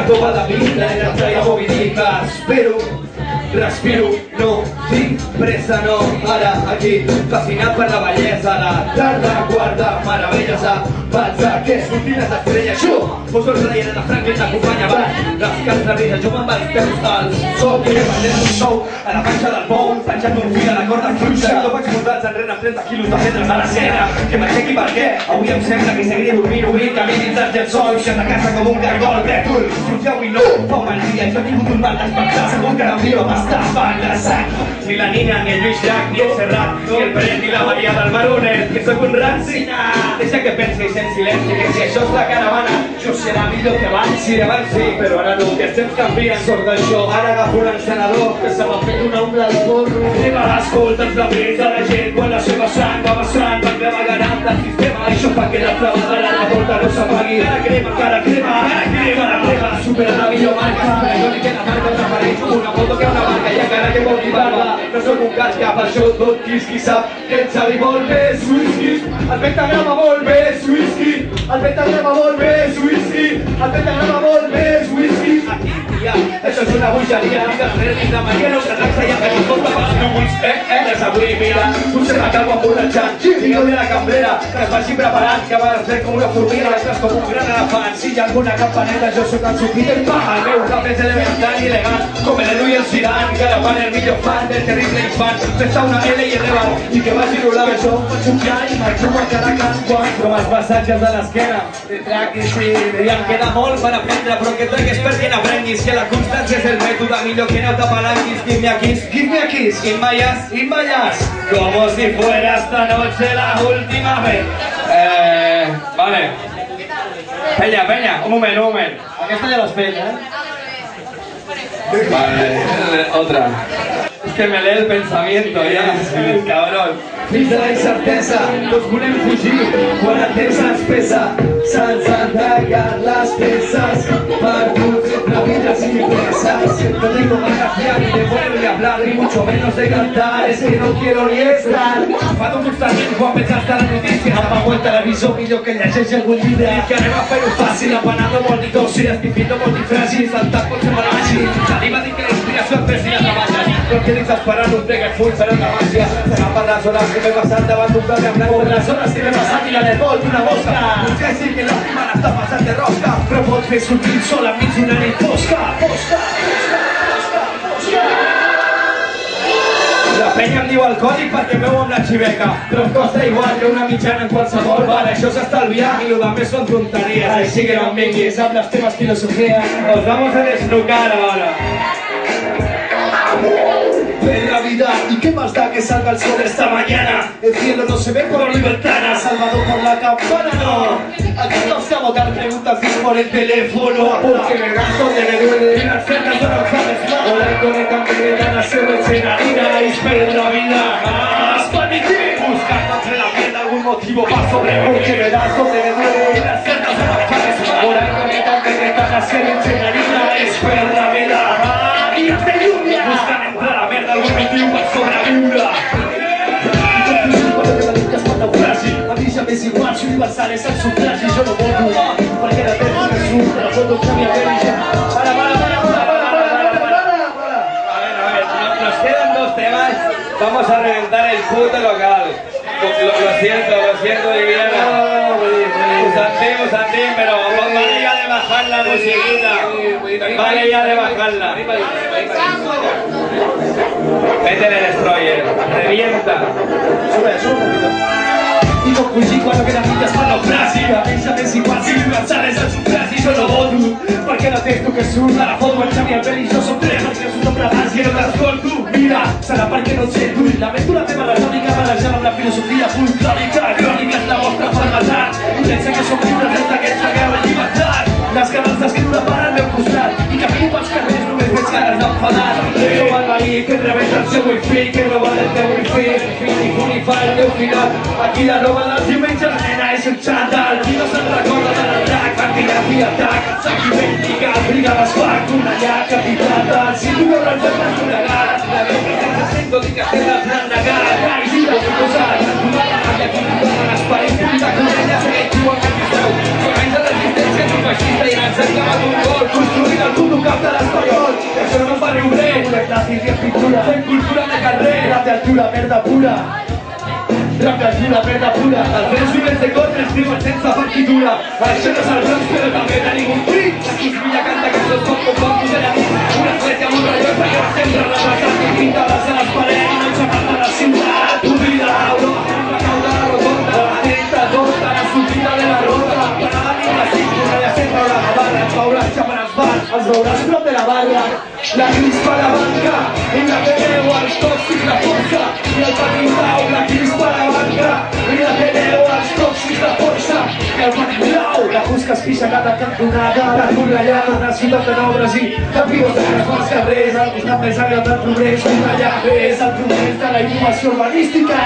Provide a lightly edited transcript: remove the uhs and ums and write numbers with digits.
tota la vida era traia movidica. Espero, respiro, no tinc pressa, no. Ara aquí, fascinat per la bellesa, la tarda guarda meravelles a balsa, que sortines d'estrelles. Jo, poso el rei de Franklin, l'acompanya baix, descans de risa, jo me'n vaig peus al sol, que m'he un sou a la panxa del bou, penjat un fil a la corda fluixa. Jo vaig muntats enrere amb 30 quilos de pedres a la cera, que m'aixequi perquè avui em sembla que seguiria dormint, obrir camí dins del llençol, ixant de casa com un cargol, brètol, sortir avui no, fa un mal dia, jo he tingut un mal despertar, segur que l'envio m'està fan la sang. Ni la Nina, ni el Lluís Llach, ni el Serrat, ni el Peret, ni la Maria del Baronet, que sóc un ranci. Deixa que pensi en silenci, que si això és la caravana, jo serà millor que abans. Sí, abans sí, però ara no, que els temps canvien, sort d'això. Ara agafo un encenedor, que se m'ha fet una ombra al forro. Anem a l'escolta, ens la brisa de la gent, quan la seva sang va vessant, va cremar garant del sistema. Això fa que la flama de la porta no s'apagui. Cara crema, cara crema, cara crema, cara crema. Supera la millor marca, però jo ni que la marca us apareix una foto que una marca i encara que vol dir barba. No sóc un casca, per això tot qui sap que el Xavi vol més whisky. El pentagrama vol més whisky. El pentagrama vol més whisky. El pentagrama vol més whisky. Aquí, ja, això és una bogeria. Ni de res, ni de Maria, no relaxa ja que t'escolta pels núvols. Des avui, mira, potser m'acabo emborratxant. Digue-li a la cambrera que es vagi preparant, que va fer com una formiga, l'altre com un gran elefant. Si hi ha alguna campaneta, jo sóc el Peter Pan. El meu cap és elemental i elegant, com el Edu i el Zidane, que ara fan el millor fan del terrible infant. Fes-te una L i elevant, i que vagi rolant. Jo em faig un llall i m'aixumo a cada can quan com els massatges de l'esquena. I em queda molt per aprendre, però que tregues per que n'aprenguis, que la constància és el mètode millor que no t'apalanquis. Give me a kiss, give me a kiss, in my ass, como si fuera esta noche la última vez. Vale. Peña, un moment. Aquesta ja l'has fet, Vale, otra. Es que me lee el pensamiento ya, cabrón. Fins de la incertesa, tots volem fugir, quan el temps ens pesa, se'ns han tallat les peces, perduts entre vides y presas. No tengo ganas ya ni de poder ni hablar, ni mucho menos de cantar, es que no quiero ni estar. Fado constantment quan pensaste a la notícia, apago el televisor millor que llegeix algun llibre. I que anem a fer-ho fàcil, apanado vol dir dòcil, esquipito vol dir fràgil, saltat pot ser molt àgil. Saliva dic que l'inspiració et pesi a treballar, però que dius esperant un prec et full serà una màgia. S'agafen les hores que m'he passat davant d'un plat en blanc, com les hores que m'he passat i la del vol d'una mosca. Potser sí que l'òptima n'està passant de rosca, però pots fer sortir sol enmig d'una nit fosca. La penya em diu alcohòlic perquè em veu amb la xiveca, però em costa igual que una mitjana en qualsevol bar. Això és estalviar i lo demés són tonteries. Així que no em vinguis amb les teves filosofies. Os vamos a desnucar ahora. En la vida, ¿y qué más da que salga el sol esta mañana? El cielo no se ve por mi ventana, salvado por la campana, no. Aquí no se abocan preguntas por el teléfono, porque me gasto donde me duele y las cercas no lo sabes más. Hola, conectan que me dan a ser harina y espero la vida más paniquí. Buscando entre la mierda algún motivo para sobrevivir, porque me das donde me duele y las cercas no lo sabes más. Hola, conectan que me dan a ser harina y espero la vida más. Y hace lluvia. Buscan entrar a la mierda algún motivo para sobreviure. Avísame si igual si universales al sufragi, jo no voto perquè la teva me surt, la foto que mi aquella. Para. Nos quedan dos temas, vamos a reventar el puto local. Lo siento, Viviana. Santín, pero vale ya de bajar la musiquita. Vale ya de bajarla. Métele el destroyer, revienta. Sube un poquito. Digo fugir quan no queden mites per naufragi. Avísame si igual si universales al sufragi, jo no voto perquè la texto que surt de la foto el Xavi, el Peli i jo som tres, perquè jo soc abans i no t'escolto. Mira, serà perquè no et sento i lamento la teva retòrica barrejant amb la filosofia folclòrica. Crònica és la vostra falsedat i pensa que som lliures des d'aquesta guerra i llibertat. Les canals d'escriure per al meu costat i camino pels carrers només veig cares d'enfadat. Jo va venir que rebenta el seu wifi, que roba el teu wifi i que fa el teu final. Aquí la roba dels diumenges, la nena és un xandall. Qui no se'n recorda de l'atac, antigrafi atac, seguiment lligat, brigades FARC, una llaca pitada. Si tu no reserves una gana, la veu que te sento dir que t'has negat. Ai, sí, ho he posat, una baralla que no dona l'espai, puta corella, segueix tu amb el seu. Són anys de resistència antifeixista i ens ha clavat un gol, construïda merda pura. Rap d'ajuda, merda pura. Els nens vivents de contra escriuen sense partitura. Això no és el bronx, però també tenim un crit. Aquí filla canta que tot com posem a nit. Una església molt rellosa que va sempre retratat i pintades a les parets. No xapat de la ciutat, oblida Europa. La cauda de la rotonda, la neta tota, la sortida de la rota. La parada ni la cintura, ja sempre haurà la barra. Els veuràs xapant els bars, els veuràs prop de la barra. La crispa a la banca, i la teneu als tòxics la força. I el patin blau, la crispa a la banca, i la teneu als tòxics la força. I el patin blau, la busca es pixa cada cantonada. La Cornellà, una ciutat de nou Brasil. Campions de les mans carrers, al costat més àrea del progrés. Cornellà és el progrés de la innovació urbanística.